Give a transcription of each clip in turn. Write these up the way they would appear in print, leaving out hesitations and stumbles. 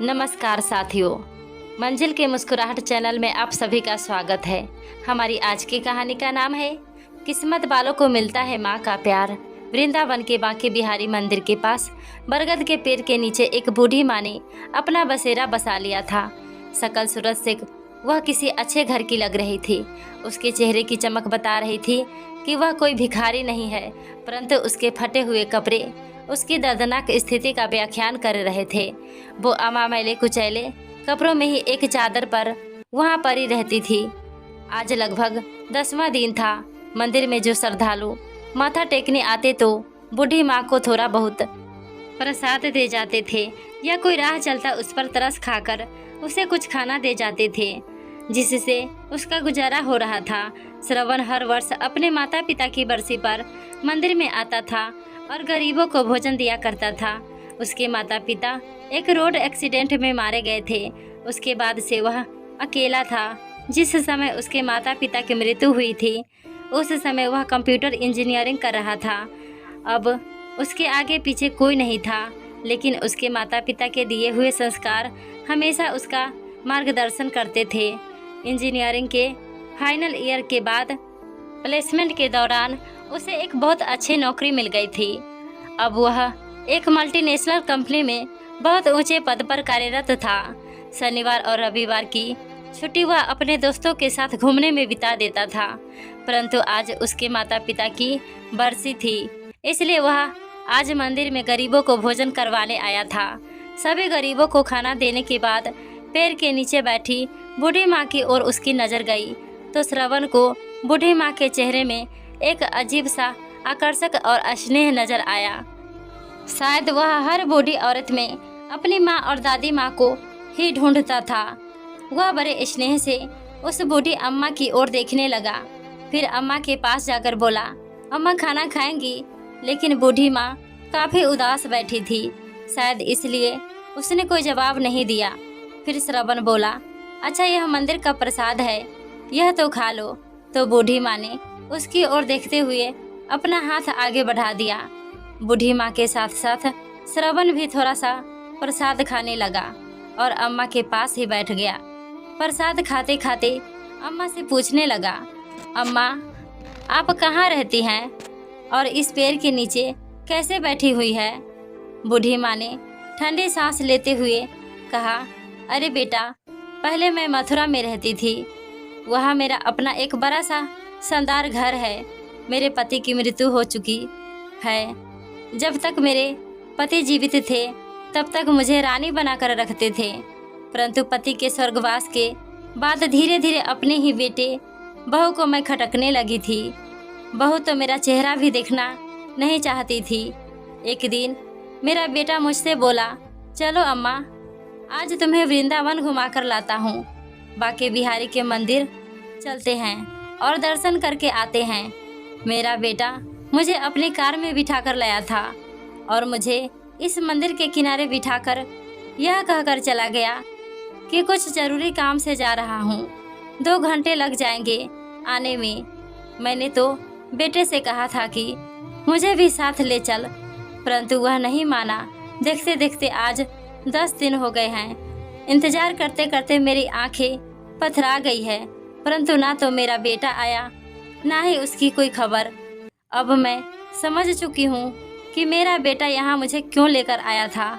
नमस्कार साथियों, मंजिल के मुस्कुराहट चैनल में आप सभी का स्वागत है। हमारी आज की कहानी का नाम है किस्मत वालों को मिलता है माँ का प्यार। वृंदावन के बांके बिहारी मंदिर के पास बरगद के पेड़ के नीचे एक बूढ़ी माँ ने अपना बसेरा बसा लिया था। शकल सूरत से वह किसी अच्छे घर की लग रही थी। उसके चेहरे की चमक बता रही थी कि वह कोई भिखारी नहीं है, परंतु उसके फटे हुए कपड़े उसकी दर्दनाक स्थिति का व्याख्यान कर रहे थे। वो अमा मैले कुचैले कपड़ों में ही एक चादर पर वहाँ पड़ी रहती थी। आज लगभग 10वां दिन था। मंदिर में जो श्रद्धालु माथा टेकने आते तो बूढ़ी माँ को थोड़ा बहुत प्रसाद दे जाते थे या कोई राह चलता उस पर तरस खाकर उसे कुछ खाना दे जाते थे, जिससे उसका गुजारा हो रहा था। श्रवण हर वर्ष अपने माता पिता की बरसी पर मंदिर में आता था और गरीबों को भोजन दिया करता था। उसके माता पिता एक रोड एक्सीडेंट में मारे गए थे। उसके बाद से वह अकेला था। जिस समय उसके माता पिता की मृत्यु हुई थी उस समय वह कंप्यूटर इंजीनियरिंग कर रहा था। अब उसके आगे पीछे कोई नहीं था, लेकिन उसके माता पिता के दिए हुए संस्कार हमेशा उसका मार्गदर्शन करते थे। इंजीनियरिंग के फाइनल ईयर के बाद प्लेसमेंट के दौरान उसे एक बहुत अच्छी नौकरी मिल गई थी। अब वह एक मल्टीनेशनल कंपनी में बहुत ऊंचे पद पर कार्यरत था। शनिवार और रविवार की छुट्टी वह अपने दोस्तों के साथ घूमने में बिता देता था, परंतु आज उसके माता पिता की बरसी थी, इसलिए वह आज मंदिर में गरीबों को भोजन करवाने आया था। सभी गरीबों को खाना देने के बाद पेड़ के नीचे बैठी बूढ़ी माँ की ओर उसकी नज़र गई तो श्रवण को बूढ़ी माँ के चेहरे में एक अजीब सा आकर्षक और स्नेह नजर आया। शायद वह हर बूढ़ी औरत में अपनी माँ और दादी माँ को ही ढूंढता था। वह बड़े स्नेह से उस बूढ़ी अम्मा की ओर देखने लगा, फिर अम्मा के पास जाकर बोला, अम्मा खाना खाएंगी? लेकिन बूढ़ी माँ काफ़ी उदास बैठी थी, शायद इसलिए उसने कोई जवाब नहीं दिया। फिर श्रवण बोला, अच्छा यह मंदिर का प्रसाद है, यह तो खा लो। तो बूढ़ी माँ ने उसकी ओर देखते हुए अपना हाथ आगे बढ़ा दिया। बूढ़ी माँ के साथ साथ श्रवण भी थोड़ा सा प्रसाद खाने लगा और अम्मा के पास ही बैठ गया। प्रसाद खाते खाते अम्मा से पूछने लगा, अम्मा आप कहाँ रहती हैं और इस पेड़ के नीचे कैसे बैठी हुई है? बूढ़ी माँ ने ठंडी सांस लेते हुए कहा, अरे बेटा, पहले मैं मथुरा में रहती थी। वहाँ मेरा अपना एक बड़ा सा शानदार घर है। मेरे पति की मृत्यु हो चुकी है। जब तक मेरे पति जीवित थे तब तक मुझे रानी बनाकर रखते थे, परंतु पति के स्वर्गवास के बाद धीरे धीरे अपने ही बेटे बहू को मैं खटकने लगी थी। बहू तो मेरा चेहरा भी देखना नहीं चाहती थी। एक दिन मेरा बेटा मुझसे बोला, चलो अम्मा, आज तुम्हें वृंदावन घुमाकर लाता हूँ। बांके बिहारी के मंदिर चलते हैं और दर्शन करके आते हैं। मेरा बेटा मुझे अपनी कार में बिठाकर लाया था और मुझे इस मंदिर के किनारे बिठाकर यह कहकर चला गया कि कुछ जरूरी काम से जा रहा हूँ, 2 घंटे लग जाएंगे आने में। मैंने तो बेटे से कहा था कि मुझे भी साथ ले चल, परंतु वह नहीं माना। देखते देखते आज 10 दिन हो गए हैं। इंतजार करते करते मेरी आंखें पथरा गई है, परंतु ना तो मेरा बेटा आया ना ही उसकी कोई खबर। अब मैं समझ चुकी हूँ कि मेरा बेटा यहाँ मुझे क्यों लेकर आया था,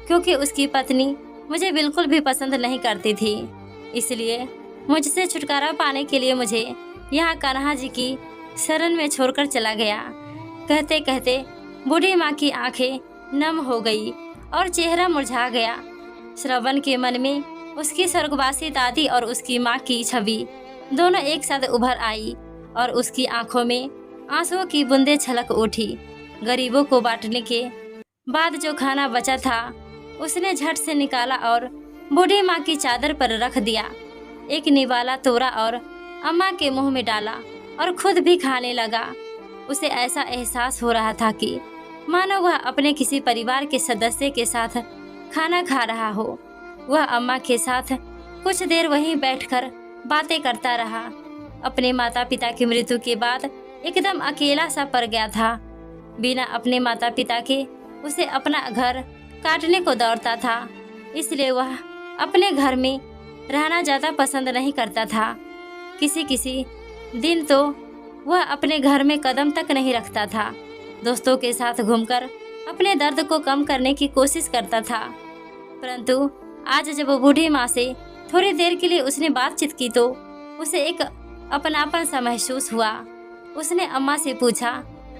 क्योंकि उसकी पत्नी मुझे बिल्कुल भी पसंद नहीं करती थी। इसलिए मुझसे छुटकारा पाने के लिए मुझे यहाँ कान्हा जी की शरण में छोड़कर चला गया। कहते कहते बूढ़ी माँ की आंखें नम हो गई और चेहरा मुरझा गया। श्रवण के मन में उसकी स्वर्गवासी दादी और उसकी माँ की छवि दोनों एक साथ उभर आई और उसकी आंखों में आंसुओं की बूंदें छलक उठी। गरीबों को बांटने के बाद जो खाना बचा था उसने झट से निकाला और बूढ़ी माँ की चादर पर रख दिया। एक निवाला तोड़ा और अम्मा के मुंह में डाला और खुद भी खाने लगा। उसे ऐसा एहसास हो रहा था कि मानो वह अपने किसी परिवार के सदस्य के साथ खाना खा रहा हो। वह अम्मा के साथ कुछ देर वहीं बैठकर बातें करता रहा। अपने माता पिता की मृत्यु के बाद एकदम अकेला सा पड़ गया था। बिना अपने माता पिता के उसे अपना घर काटने को दौड़ता था। इसलिए वह अपने घर में रहना ज़्यादा पसंद नहीं करता था। किसी किसी दिन तो वह अपने घर में कदम तक नहीं रखता था। दोस्तों के साथ घूमकर अपने दर्द को कम करने की कोशिश करता था। परंतु आज जब वो बूढ़ी माँ से थोड़ी देर के लिए उसने बातचीत की तो उसे एक अपनापन सा महसूस हुआ। उसने अम्मा से पूछा,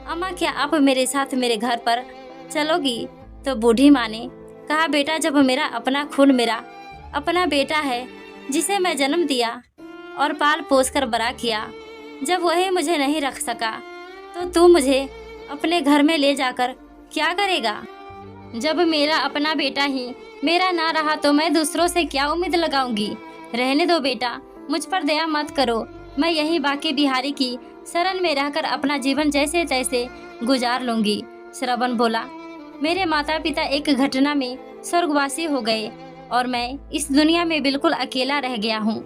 अम्मा क्या आप मेरे साथ मेरे घर पर चलोगी? तो बूढ़ी माँ ने कहा, बेटा जब मेरा अपना खून मेरा अपना बेटा है जिसे मैं जन्म दिया और पाल पोस कर बड़ा किया, जब वही मुझे नहीं रख सका तो तू मुझे अपने घर में ले जाकर क्या करेगा? जब मेरा अपना बेटा ही मेरा ना रहा तो मैं दूसरों से क्या उम्मीद लगाऊंगी? रहने दो बेटा, मुझ पर दया मत करो। मैं यहीं बांके बिहारी की शरण में रहकर अपना जीवन जैसे तैसे गुजार लूंगी। श्रवण बोला, मेरे माता पिता एक घटना में स्वर्गवासी हो गए और मैं इस दुनिया में बिल्कुल अकेला रह गया हूँ।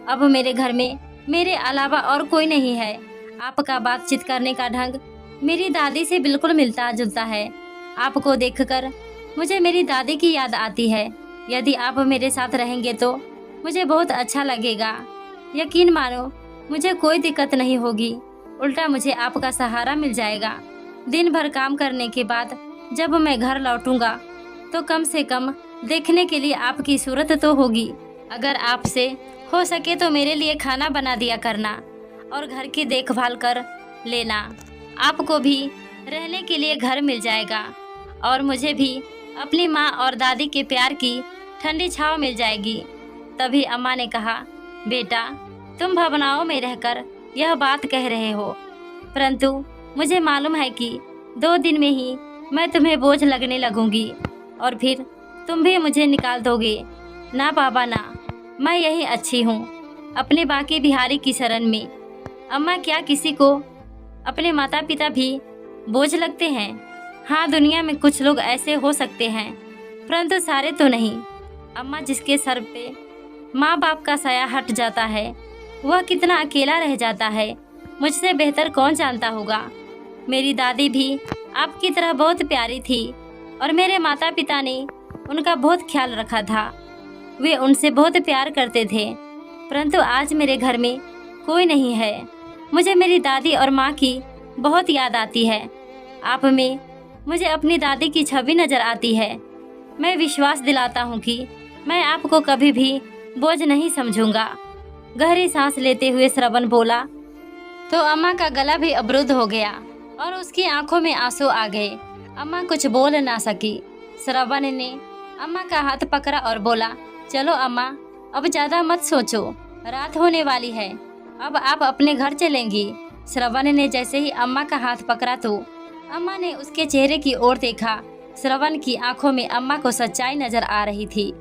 अब मेरे घर में मेरे अलावा और कोई नहीं है। आपका बातचीत करने का ढंग मेरी दादी से बिल्कुल मिलता जुलता है। आपको देखकर मुझे मेरी दादी की याद आती है। यदि आप मेरे साथ रहेंगे तो मुझे बहुत अच्छा लगेगा। यकीन मानो मुझे कोई दिक्कत नहीं होगी, उल्टा मुझे आपका सहारा मिल जाएगा। दिन भर काम करने के बाद जब मैं घर लौटूंगा तो कम से कम देखने के लिए आपकी सूरत तो होगी। अगर आपसे हो सके तो मेरे लिए खाना बना दिया करना और घर की देखभाल कर लेना। आपको भी रहने के लिए घर मिल जाएगा और मुझे भी अपनी माँ और दादी के प्यार की ठंडी छांव मिल जाएगी। तभी अम्मा ने कहा, बेटा तुम भावनाओं में रहकर यह बात कह रहे हो, परंतु मुझे मालूम है कि 2 दिन में ही मैं तुम्हें बोझ लगने लगूंगी और फिर तुम भी मुझे निकाल दोगे। ना बाबा ना, मैं यही अच्छी हूँ अपने बांके बिहारी की शरण में। अम्मा क्या किसी को अपने माता पिता भी बोझ लगते हैं? हाँ, दुनिया में कुछ लोग ऐसे हो सकते हैं, परंतु सारे तो नहीं। अम्मा, जिसके सर पे माँ बाप का साया हट जाता है वह कितना अकेला रह जाता है, मुझसे बेहतर कौन जानता होगा। मेरी दादी भी आपकी तरह बहुत प्यारी थी और मेरे माता पिता ने उनका बहुत ख्याल रखा था। वे उनसे बहुत प्यार करते थे, परंतु आज मेरे घर में कोई नहीं है। मुझे मेरी दादी और माँ की बहुत याद आती है। आप में मुझे अपनी दादी की छवि नज़र आती है। मैं विश्वास दिलाता हूँ कि मैं आपको कभी भी बोझ नहीं समझूंगा। गहरी सांस लेते हुए श्रवण बोला तो अम्मा का गला भी अवरुद्ध हो गया और उसकी आंखों में आंसू आ गए। अम्मा कुछ बोल ना सकी। श्रवण ने अम्मा का हाथ पकड़ा और बोला, चलो अम्मा, अब ज़्यादा मत सोचो, रात होने वाली है, अब आप अपने घर चलेंगी। श्रवण ने जैसे ही अम्मा का हाथ पकड़ा तो अम्मा ने उसके चेहरे की ओर देखा। श्रवण की आंखों में अम्मा को सच्चाई नजर आ रही थी।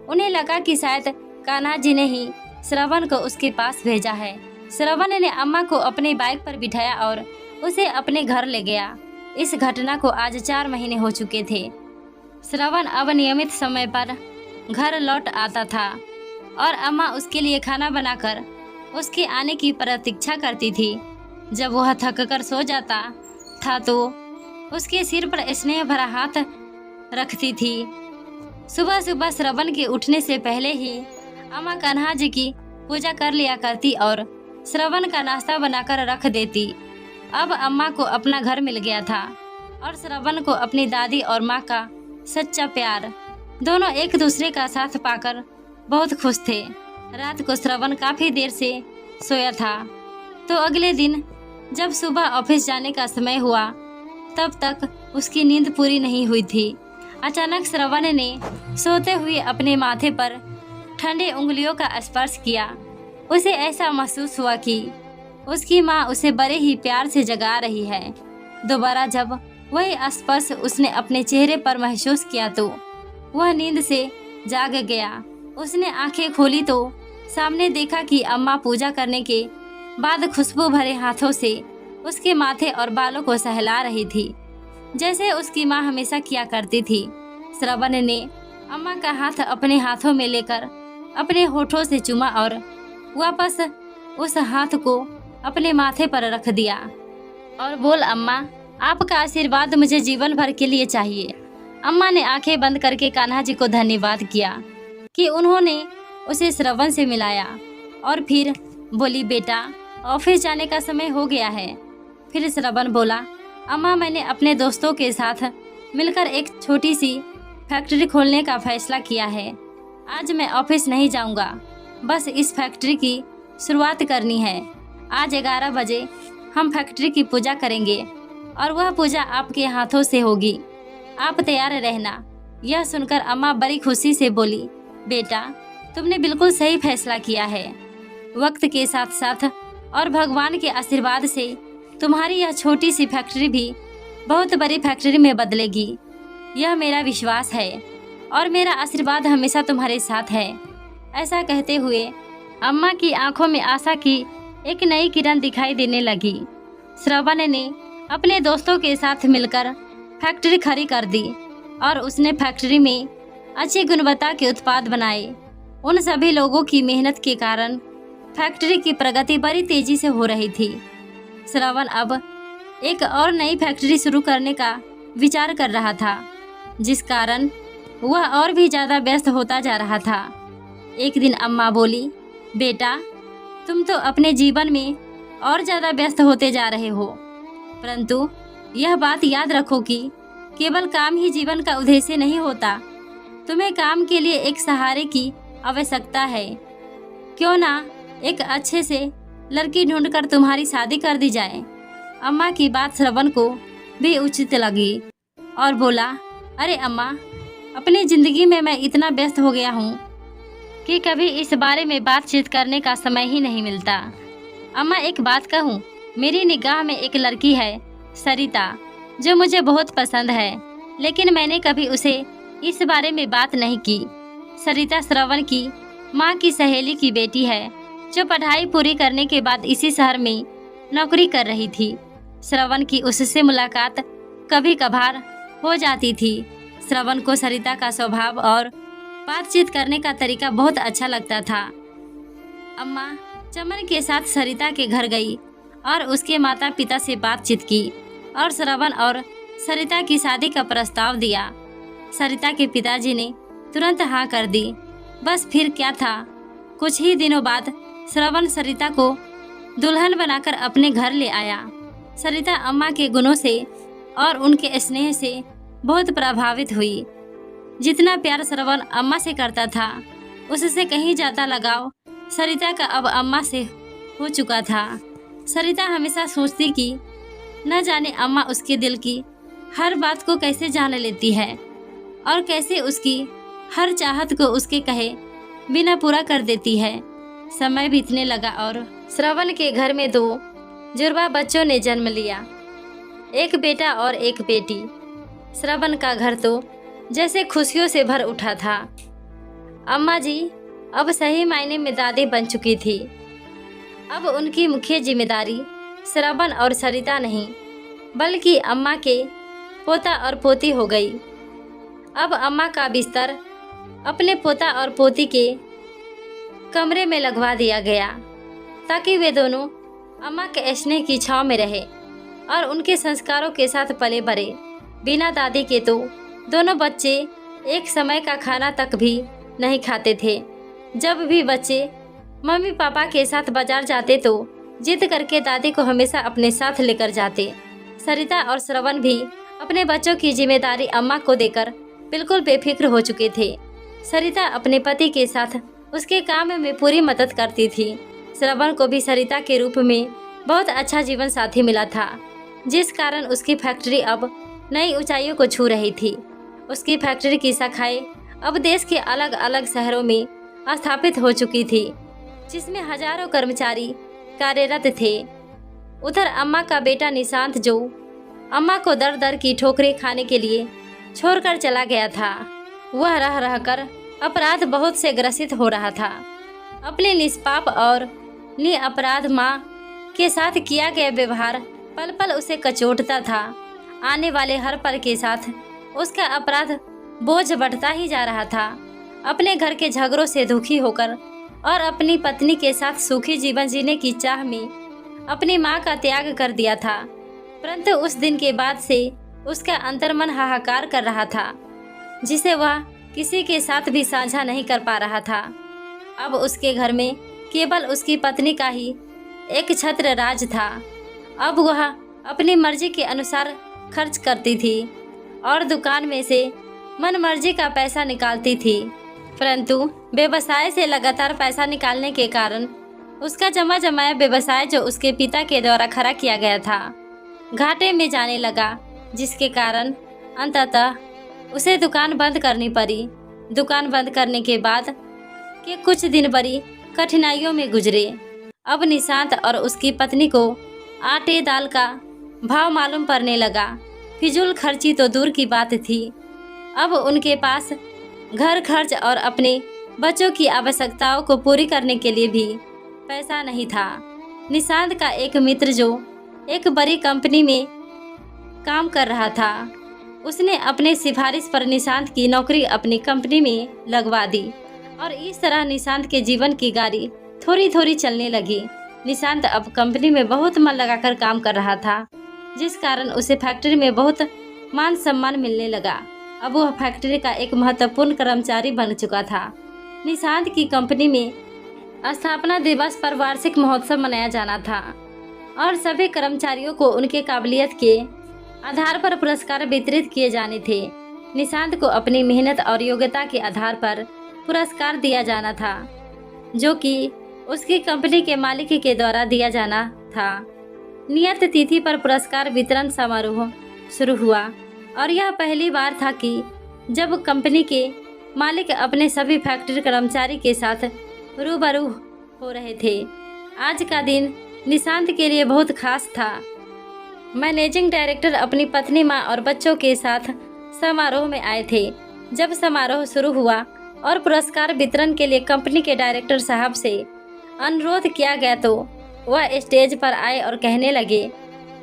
उन्हें लगा कि शायद कान्हा जी ने ही श्रवण को उसके पास भेजा है। श्रवण ने अम्मा को अपनी बाइक पर बिठाया और उसे अपने घर ले गया। इस घटना को आज 4 महीने हो चुके थे। श्रवण अब नियमित समय पर घर लौट आता था और अम्मा उसके लिए खाना बनाकर उसके आने की प्रतीक्षा करती थी। जब वह थक कर सो जाता था तो उसके सिर पर स्नेह भरा हाथ रखती थी। सुबह सुबह श्रवण के उठने से पहले ही अम्मा कान्हा जी की पूजा कर लिया करती और श्रवण का नाश्ता बनाकर रख देती। अब अम्मा को अपना घर मिल गया था और श्रवण को अपनी दादी और माँ का सच्चा प्यार। दोनों एक दूसरे का साथ पाकर बहुत खुश थे। रात को श्रवण काफ़ी देर से सोया था तो अगले दिन जब सुबह ऑफिस जाने का समय हुआ तब तक उसकी नींद पूरी नहीं हुई थी। अचानक श्रवण ने सोते हुए अपने माथे पर ठंडी उंगलियों का स्पर्श किया। उसे ऐसा महसूस हुआ कि उसकी माँ उसे बड़े ही प्यार से जगा रही है। दोबारा जब वही स्पर्श उसने अपने चेहरे पर महसूस किया तो वह नींद से जाग गया। उसने आंखें खोली तो सामने देखा कि अम्मा पूजा करने के बाद खुशबू भरे हाथों से उसके माथे और बालों को सहला रही थी, जैसे उसकी माँ हमेशा किया करती थी। श्रवण ने अम्मा का हाथ अपने हाथों में लेकर अपने होठों से चूमा और वापस उस हाथ को अपने माथे पर रख दिया और बोल, अम्मा आपका आशीर्वाद मुझे जीवन भर के लिए चाहिए। अम्मा ने आंखें बंद करके कान्हा जी को धन्यवाद किया। कि उन्होंने उसे श्रवण से मिलाया और फिर बोली, बेटा ऑफिस जाने का समय हो गया है। फिर श्रवण बोला, अम्मा मैंने अपने दोस्तों के साथ मिलकर एक छोटी सी फैक्ट्री खोलने का फैसला किया है। आज मैं ऑफिस नहीं जाऊंगा, बस इस फैक्ट्री की शुरुआत करनी है। आज 11 बजे हम फैक्ट्री की पूजा करेंगे और वह पूजा आपके हाथों से होगी। आप तैयार रहना। यह सुनकर अम्मा बड़ी खुशी से बोली, बेटा तुमने बिल्कुल सही फैसला किया है। वक्त के साथ साथ और भगवान के आशीर्वाद से तुम्हारी यह छोटी सी फैक्ट्री भी बहुत बड़ी फैक्ट्री में बदलेगी। यह मेरा विश्वास है और मेरा आशीर्वाद हमेशा तुम्हारे साथ है। ऐसा कहते हुए अम्मा की आंखों में आशा की एक नई किरण दिखाई देने लगी। श्रवण ने अपने दोस्तों के साथ मिलकर फैक्ट्री खड़ी कर दी और उसने फैक्ट्री में अच्छी गुणवत्ता के उत्पाद बनाए। उन सभी लोगों की मेहनत के कारण फैक्ट्री की प्रगति बड़ी तेजी से हो रही थी। श्रवण अब एक और नई फैक्ट्री शुरू करने का विचार कर रहा था, जिस कारण वह और भी ज़्यादा व्यस्त होता जा रहा था। एक दिन अम्मा बोली, बेटा तुम तो अपने जीवन में और ज़्यादा व्यस्त होते जा रहे हो, परंतु यह बात याद रखो कि केवल काम ही जीवन का उद्देश्य नहीं होता। तुम्हें काम के लिए एक सहारे की आवश्यकता है। क्यों ना एक अच्छे से लड़की ढूंढकर तुम्हारी शादी कर दी जाए। अम्मा की बात श्रवण को भी उचित लगी और बोला, अरे अम्मा, अपनी ज़िंदगी में मैं इतना व्यस्त हो गया हूँ कि कभी इस बारे में बातचीत करने का समय ही नहीं मिलता। अम्मा एक बात कहूँ, मेरी निगाह में एक लड़की है सरिता, जो मुझे बहुत पसंद है, लेकिन मैंने कभी उसे इस बारे में बात नहीं की। सरिता श्रवण की माँ की सहेली की बेटी है, जो पढ़ाई पूरी करने के बाद इसी शहर में नौकरी कर रही थी। श्रवण की उससे मुलाकात कभी कभार हो जाती थी। श्रवण को सरिता का स्वभाव और बातचीत करने का तरीका बहुत अच्छा लगता था। अम्मा चमन के साथ सरिता के घर गई और उसके माता पिता से बातचीत की और श्रवण और सरिता की शादी का प्रस्ताव दिया। सरिता के पिताजी ने तुरंत हाँ कर दी। बस फिर क्या था, कुछ ही दिनों बाद श्रवण सरिता को दुल्हन बनाकर अपने घर ले आया। सरिता अम्मा के गुणों से और उनके स्नेह से बहुत प्रभावित हुई। जितना प्यार श्रवण अम्मा से करता था, उससे कहीं ज़्यादा लगाव सरिता का अब अम्मा से हो चुका था। सरिता हमेशा सोचती कि न जाने अम्मा उसके दिल की हर बात को कैसे जान लेती है और कैसे उसकी हर चाहत को उसके कहे बिना पूरा कर देती है। समय बीतने लगा और श्रवण के घर में 2 जुड़वा बच्चों ने जन्म लिया, एक बेटा और एक बेटी। श्रवण का घर तो जैसे खुशियों से भर उठा था। अम्मा जी अब सही मायने में दादी बन चुकी थी। अब उनकी मुख्य जिम्मेदारी श्रवण और सरिता नहीं, बल्कि अम्मा के पोता और पोती हो गई। अब अम्मा का बिस्तर अपने पोता और पोती के कमरे में लगवा दिया गया, ताकि वे दोनों अम्मा के स्नेह की छांव में रहे और उनके संस्कारों के साथ पले बढ़े। बिना दादी के तो दोनों बच्चे एक समय का खाना तक भी नहीं खाते थे। जब भी बच्चे मम्मी पापा के साथ बाजार जाते तो जिद करके दादी को हमेशा अपने साथ लेकर जाते। सरिता और श्रवण भी अपने बच्चों की जिम्मेदारी अम्मा को देकर बिल्कुल बेफिक्र हो चुके थे। सरिता अपने पति के साथ उसके काम में पूरी मदद करती थी। श्रवण को भी सरिता के रूप में बहुत अच्छा जीवन साथी मिला था, जिस कारण उसकी फैक्ट्री अब नई ऊंचाइयों को छू रही थी। उसकी फैक्ट्री की शाखाएं अब देश के अलग अलग शहरों में स्थापित हो चुकी थी, जिसमें हजारों कर्मचारी कार्यरत थे। उधर अम्मा का बेटा निशांत, जो अम्मा को दर दर की ठोकरें खाने के लिए छोड़कर चला गया था, वह रह रहकर अपराध बहुत से ग्रसित हो रहा था। अपने निष्पाप और निरपराध माँ के साथ किया गया व्यवहार पल पल उसे कचोटता था। आने वाले हर पल के साथ उसका अपराध बोझ बढ़ता ही जा रहा था। अपने घर के झगड़ों से दुखी होकर और अपनी पत्नी के साथ सुखी जीवन जीने की चाह में अपनी माँ का त्याग कर दिया था, परंतु उस दिन के बाद से उसका अंतर्मन हाहाकार कर रहा था, जिसे वह किसी के साथ भी साझा नहीं कर पा रहा था। अब उसके घर में केवल उसकी पत्नी का ही एक छत्र राज था। अब वह अपनी मर्जी के अनुसार खर्च करती थी और दुकान में से मन मर्जी का पैसा निकालती थी, परंतु व्यवसाय से लगातार पैसा निकालने के कारण उसका जमा जमाया व्यवसाय जो उसके पिता के द्वारा खड़ा किया गया था घाटे में जाने लगा, जिसके कारण अंततः उसे दुकान बंद करनी पड़ी। दुकान बंद करने के बाद के कुछ दिन बड़ी कठिनाइयों में गुजरे। अब निशांत और उसकी पत्नी को आटे दाल का भाव मालूम पड़ने लगा। फिजूल खर्ची तो दूर की बात थी, अब उनके पास घर खर्च और अपने बच्चों की आवश्यकताओं को पूरी करने के लिए भी पैसा नहीं था। निशांत का एक मित्र जो एक बड़ी कंपनी में काम कर रहा था, उसने अपने सिफारिश पर निशांत की नौकरी अपनी कंपनी में लगवा दी और इस तरह निशांत के जीवन की गाड़ी थोड़ी थोड़ी चलने लगी। निशांत अब कंपनी में बहुत मन लगाकर काम कर रहा था, जिस कारण उसे फैक्ट्री में बहुत मान सम्मान मिलने लगा। अब वह फैक्ट्री का एक महत्वपूर्ण कर्मचारी बन चुका था। निशांत की कंपनी में स्थापना दिवस पर वार्षिक महोत्सव मनाया जाना था और सभी कर्मचारियों को उनके काबिलियत के आधार पर पुरस्कार वितरित किए जाने थे। निशांत को अपनी मेहनत और योग्यता के आधार पर पुरस्कार दिया जाना था, जो कि उसकी कंपनी के मालिक के द्वारा दिया जाना था। नियत तिथि पर पुरस्कार वितरण समारोह शुरू हुआ और यह पहली बार था कि जब कंपनी के मालिक अपने सभी फैक्ट्री कर्मचारी के साथ रूबरू हो रहे थे। आज का दिन निशांत के लिए बहुत खास था। मैनेजिंग डायरेक्टर अपनी पत्नी, माँ और बच्चों के साथ समारोह में आए थे। जब समारोह शुरू हुआ और पुरस्कार वितरण के लिए कंपनी के डायरेक्टर साहब से अनुरोध किया गया तो वह स्टेज पर आए और कहने लगे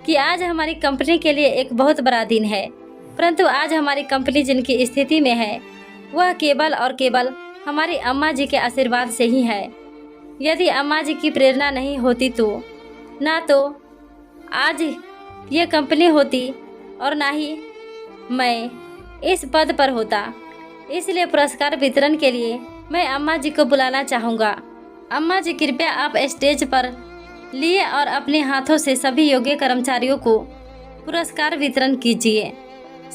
कि आज हमारी कंपनी के लिए एक बहुत बड़ा दिन है, परंतु आज हमारी कंपनी जिनकी स्थिति में है वह केवल और केवल हमारी अम्मा जी के आशीर्वाद से ही है। यदि अम्मा जी की प्रेरणा नहीं होती तो ना तो आज ये कंपनी होती और ना ही मैं इस पद पर होता। इसलिए पुरस्कार वितरण के लिए मैं अम्मा जी को बुलाना चाहूँगा। अम्मा जी, कृपया आप स्टेज पर लिए और अपने हाथों से सभी योग्य कर्मचारियों को पुरस्कार वितरण कीजिए।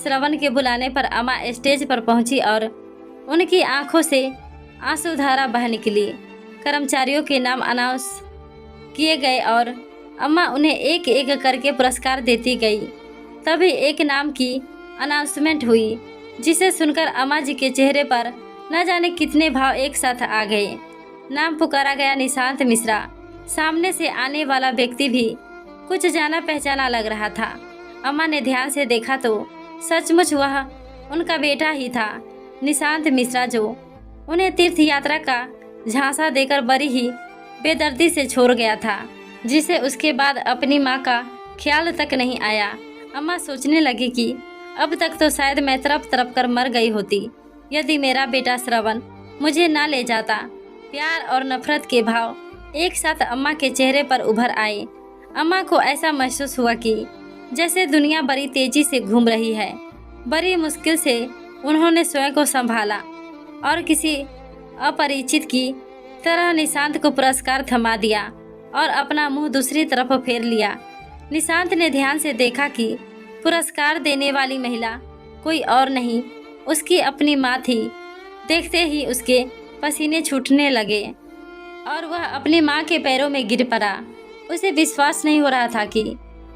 श्रवण के बुलाने पर अम्मा स्टेज पर पहुंची और उनकी आंखों से आंसुधारा बह निकली। कर्मचारियों के नाम अनाउंस किए गए और अम्मा उन्हें एक एक करके पुरस्कार देती गई। तभी एक नाम की अनाउंसमेंट हुई, जिसे सुनकर अम्मा जी के चेहरे पर न जाने कितने भाव एक साथ आ गए। नाम पुकारा गया निशांत मिश्रा। सामने से आने वाला व्यक्ति भी कुछ जाना पहचाना लग रहा था। अम्मा ने ध्यान से देखा तो सचमुच वह उनका बेटा ही था, निशांत मिश्रा, जो उन्हें तीर्थ यात्रा का झांसा देकर बड़ी ही बेदर्दी से छोड़ गया था, जिसे उसके बाद अपनी माँ का ख्याल तक नहीं आया। अम्मा सोचने लगी कि अब तक तो शायद मैं तड़प तड़प कर मर गई होती यदि मेरा बेटा श्रवण मुझे ना ले जाता। प्यार और नफरत के भाव एक साथ अम्मा के चेहरे पर उभर आए। अम्मा को ऐसा महसूस हुआ कि जैसे दुनिया बड़ी तेजी से घूम रही है। बड़ी मुश्किल से उन्होंने स्वयं को संभाला और किसी अपरिचित की तरह निशांत को पुरस्कार थमा दिया और अपना मुंह दूसरी तरफ फेर लिया। निशांत ने ध्यान से देखा कि पुरस्कार देने वाली महिला कोई और नहीं, उसकी अपनी माँ थी। देखते ही उसके पसीने छूटने लगे और वह अपनी माँ के पैरों में गिर पड़ा। उसे विश्वास नहीं हो रहा था कि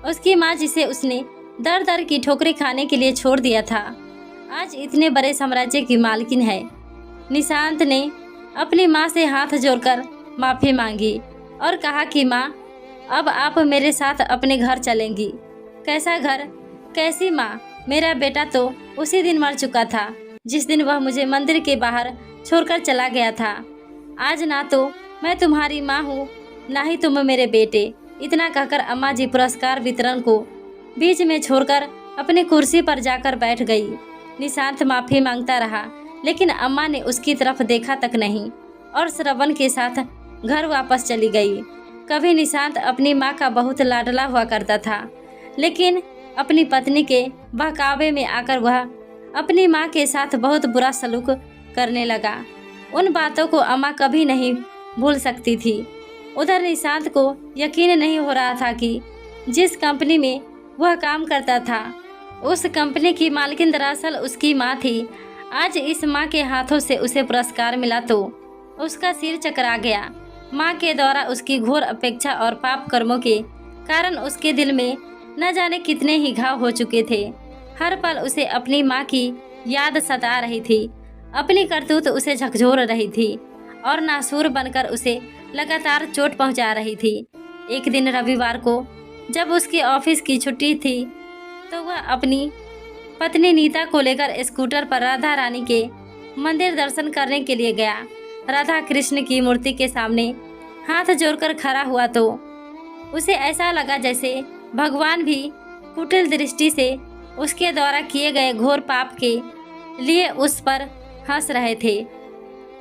उसकी माँ, जिसे उसने दर दर की ठोकरें खाने के लिए छोड़ दिया था, आज इतने बड़े साम्राज्य की मालकिन है। निशांत ने अपनी माँ से हाथ जोड़कर माफ़ी मांगी और कहा कि माँ, अब आप मेरे साथ अपने घर चलेंगी। कैसा घर, कैसी माँ? मेरा बेटा तो उसी दिन मर चुका था जिस दिन वह मुझे मंदिर के बाहर छोड़कर चला गया था। आज ना तो मैं तुम्हारी माँ हूँ, ना ही तुम मेरे बेटे। इतना कहकर अम्मा जी पुरस्कार वितरण को बीच में छोड़कर अपनी कुर्सी पर जाकर बैठ गई। निशांत माफ़ी मांगता रहा, लेकिन अम्मा ने उसकी तरफ देखा तक नहीं और श्रवण के साथ घर वापस चली गई। कभी निशांत अपनी माँ का बहुत लाडला हुआ करता था, लेकिन अपनी पत्नी के बहकावे में आकर वह अपनी माँ के साथ बहुत बुरा सलूक करने लगा। उन बातों को अम्मा कभी नहीं भूल सकती थी। उधर निशांत को यकीन नहीं हो रहा था कि जिस कंपनी में वह काम करता था उस कंपनी की मालकिन दरअसल उसकी माँ थी। आज इस माँ के हाथों से उसे पुरस्कार मिला तो उसका सिर चकरा गया। माँ के द्वारा उसकी घोर अपेक्षा और पाप कर्मों के कारण उसके दिल में न जाने कितने ही घाव हो चुके थे। हर पल उसे अपनी माँ की याद सता रही थी। अपनी करतूत उसे झकझोर रही थी और नासूर बनकर उसे लगातार चोट पहुंचा रही थी। एक दिन रविवार को जब उसकी ऑफिस की छुट्टी थी तो वह अपनी पत्नी नीता को लेकर स्कूटर पर राधा रानी के मंदिर दर्शन करने के लिए गया। राधा कृष्ण की मूर्ति के सामने हाथ जोड़कर खड़ा हुआ तो उसे ऐसा लगा जैसे भगवान भी कुटिल दृष्टि से उसके द्वारा किए गए घोर पाप के लिए उस पर हंस रहे थे।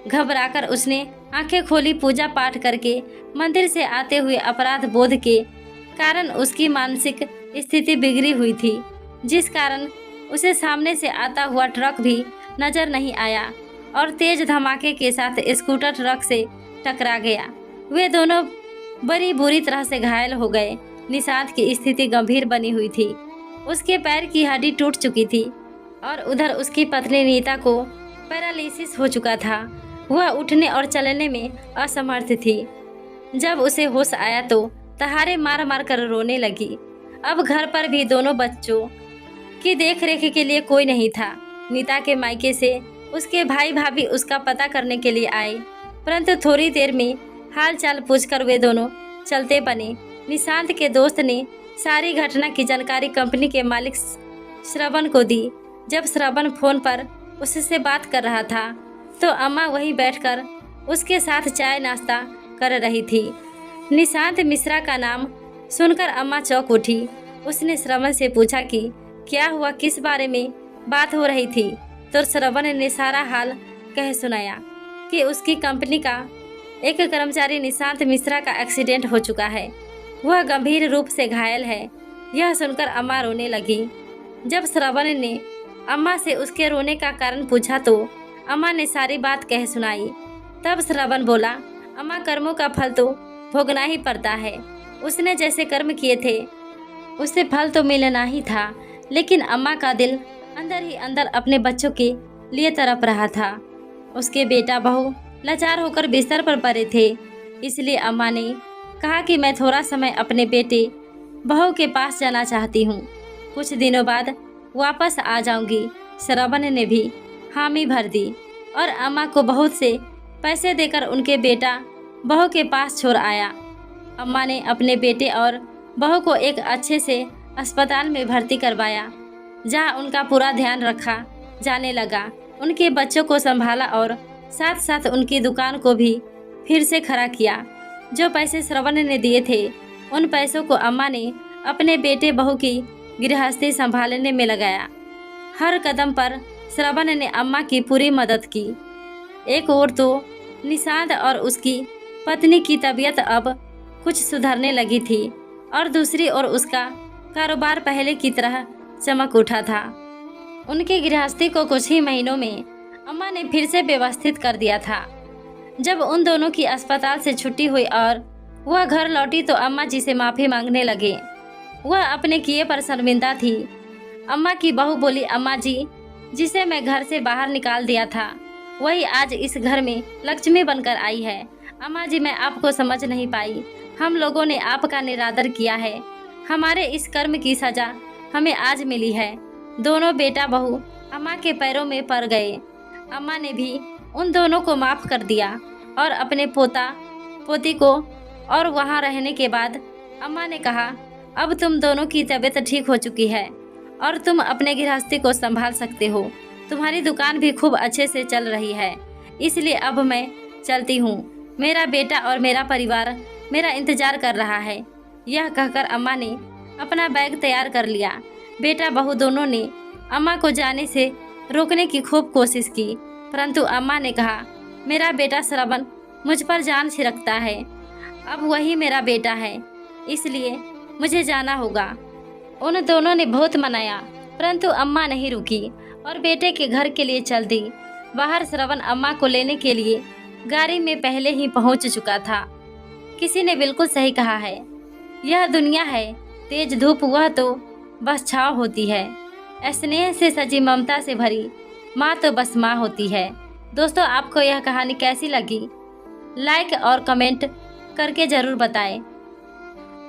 घबराकर उसने आंखें खोली। पूजा पाठ करके मंदिर से आते हुए अपराध बोध के कारण उसकी मानसिक स्थिति बिगड़ी हुई थी, जिस कारण उसे सामने से आता हुआ ट्रक भी नजर नहीं आया और तेज धमाके के साथ स्कूटर ट्रक से टकरा गया। वे दोनों बड़ी बुरी तरह से घायल हो गए। निशांत की स्थिति गंभीर बनी हुई थी। उसके पैर की हड्डी टूट चुकी थी और उधर उसकी पत्नी नीता को पैरालिसिस हो चुका था। वह उठने और चलने में असमर्थ थी। जब उसे होश आया तो तहारे मार मार कर रोने लगी। अब घर पर भी दोनों बच्चों की देखरेख के लिए कोई नहीं था। नीता के मायके से उसके भाई भाभी उसका पता करने के लिए आए, परंतु थोड़ी देर में हाल चाल पूछकर वे दोनों चलते बने। निशांत के दोस्त ने सारी घटना की जानकारी कंपनी के मालिक श्रवण को दी। जब श्रवण फोन पर उससे बात कर रहा था तो अम्मा वहीं बैठकर उसके साथ चाय नाश्ता कर रही थी। निशांत मिश्रा का नाम सुनकर अम्मा चौंक उठी। उसने श्रवण से पूछा कि क्या हुआ, किस बारे में बात हो रही थी, तो श्रवण ने सारा हाल कह सुनाया कि उसकी कंपनी का एक कर्मचारी निशांत मिश्रा का एक्सीडेंट हो चुका है। वह गंभीर रूप से घायल है। यह सुनकर अम्मा रोने लगी। जब श्रवण ने अम्मा से उसके रोने का कारण पूछा तो अम्मा ने सारी बात कह सुनाई। तब श्रवण बोला, अम्मा, कर्मों का फल तो भोगना ही पड़ता है। उसने जैसे कर्म किए थे उसे फल तो मिलना ही था, लेकिन अम्मा का दिल अंदर ही अंदर अपने बच्चों के लिए तड़प रहा था। उसके बेटा बहू लाचार होकर बिस्तर पर पड़े थे, इसलिए अम्मा ने कहा कि मैं थोड़ा समय अपने बेटे बहू के पास जाना चाहती हूँ। कुछ दिनों बाद वापस आ जाऊंगी। श्रवण ने भी हामी भर दी और अम्मा को बहुत से पैसे देकर उनके बेटा बहू के पास छोड़ आया। अम्मा ने अपने बेटे और बहू को एक अच्छे से अस्पताल में भर्ती करवाया, जहां उनका पूरा ध्यान रखा जाने लगा। उनके बच्चों को संभाला और साथ साथ उनकी दुकान को भी फिर से खड़ा किया। जो पैसे श्रवण ने दिए थे उन पैसों को अम्मा ने अपने बेटे बहू की गृहस्थी संभालने में लगाया। हर कदम पर श्रवण ने अम्मा की पूरी मदद की। एक ओर तो निशांत और उसकी पत्नी की तबीयत अब कुछ सुधरने लगी थी और दूसरी ओर उसका कारोबार पहले की तरह चमक उठा था। उनकी गृहस्थी को कुछ ही महीनों में अम्मा ने फिर से व्यवस्थित कर दिया था। जब उन दोनों की अस्पताल से छुट्टी हुई और वह घर लौटी तो अम्मा जी से माफ़ी मांगने लगे। वह अपने किए पर शर्मिंदा थी। अम्मा की बहू बोली, अम्मा जी, जिसे मैं घर से बाहर निकाल दिया था वही आज इस घर में लक्ष्मी बनकर आई है। अम्मा जी, मैं आपको समझ नहीं पाई। हम लोगों ने आपका निरादर किया है। हमारे इस कर्म की सजा हमें आज मिली है। दोनों बेटा बहू अम्मा के पैरों में पड़ गए। अम्मा ने भी उन दोनों को माफ़ कर दिया और अपने पोता पोती को, और वहाँ रहने के बाद अम्मा ने कहा, अब तुम दोनों की तबीयत ठीक हो चुकी है और तुम अपने गृहस्थी को संभाल सकते हो। तुम्हारी दुकान भी खूब अच्छे से चल रही है, इसलिए अब मैं चलती हूँ। मेरा बेटा और मेरा परिवार मेरा इंतजार कर रहा है। यह कहकर अम्मा ने अपना बैग तैयार कर लिया। बेटा बहू दोनों ने अम्मा को जाने से रोकने की खूब कोशिश की, परंतु अम्मा ने कहा, मेरा बेटा श्रवण मुझ पर जान छिड़कता है। अब वही मेरा बेटा है, इसलिए मुझे जाना होगा। उन दोनों ने बहुत मनाया, परंतु अम्मा नहीं रुकी और बेटे के घर के लिए चल दी। बाहर श्रवण अम्मा को लेने के लिए गाड़ी में पहले ही पहुंच चुका था। किसी ने बिल्कुल सही कहा है, यह दुनिया है तेज धूप, वह तो बस छाँव होती है। स्नेह से सजी ममता से भरी माँ तो बस माँ होती है। दोस्तों, आपको यह कहानी कैसी लगी? लाइक और कमेंट करके ज़रूर बताएं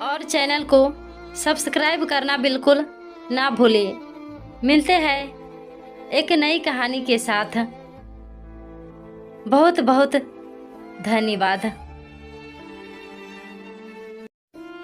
और चैनल को सब्सक्राइब करना बिल्कुल ना भूलें। मिलते हैं एक नई कहानी के साथ। बहुत बहुत धन्यवाद।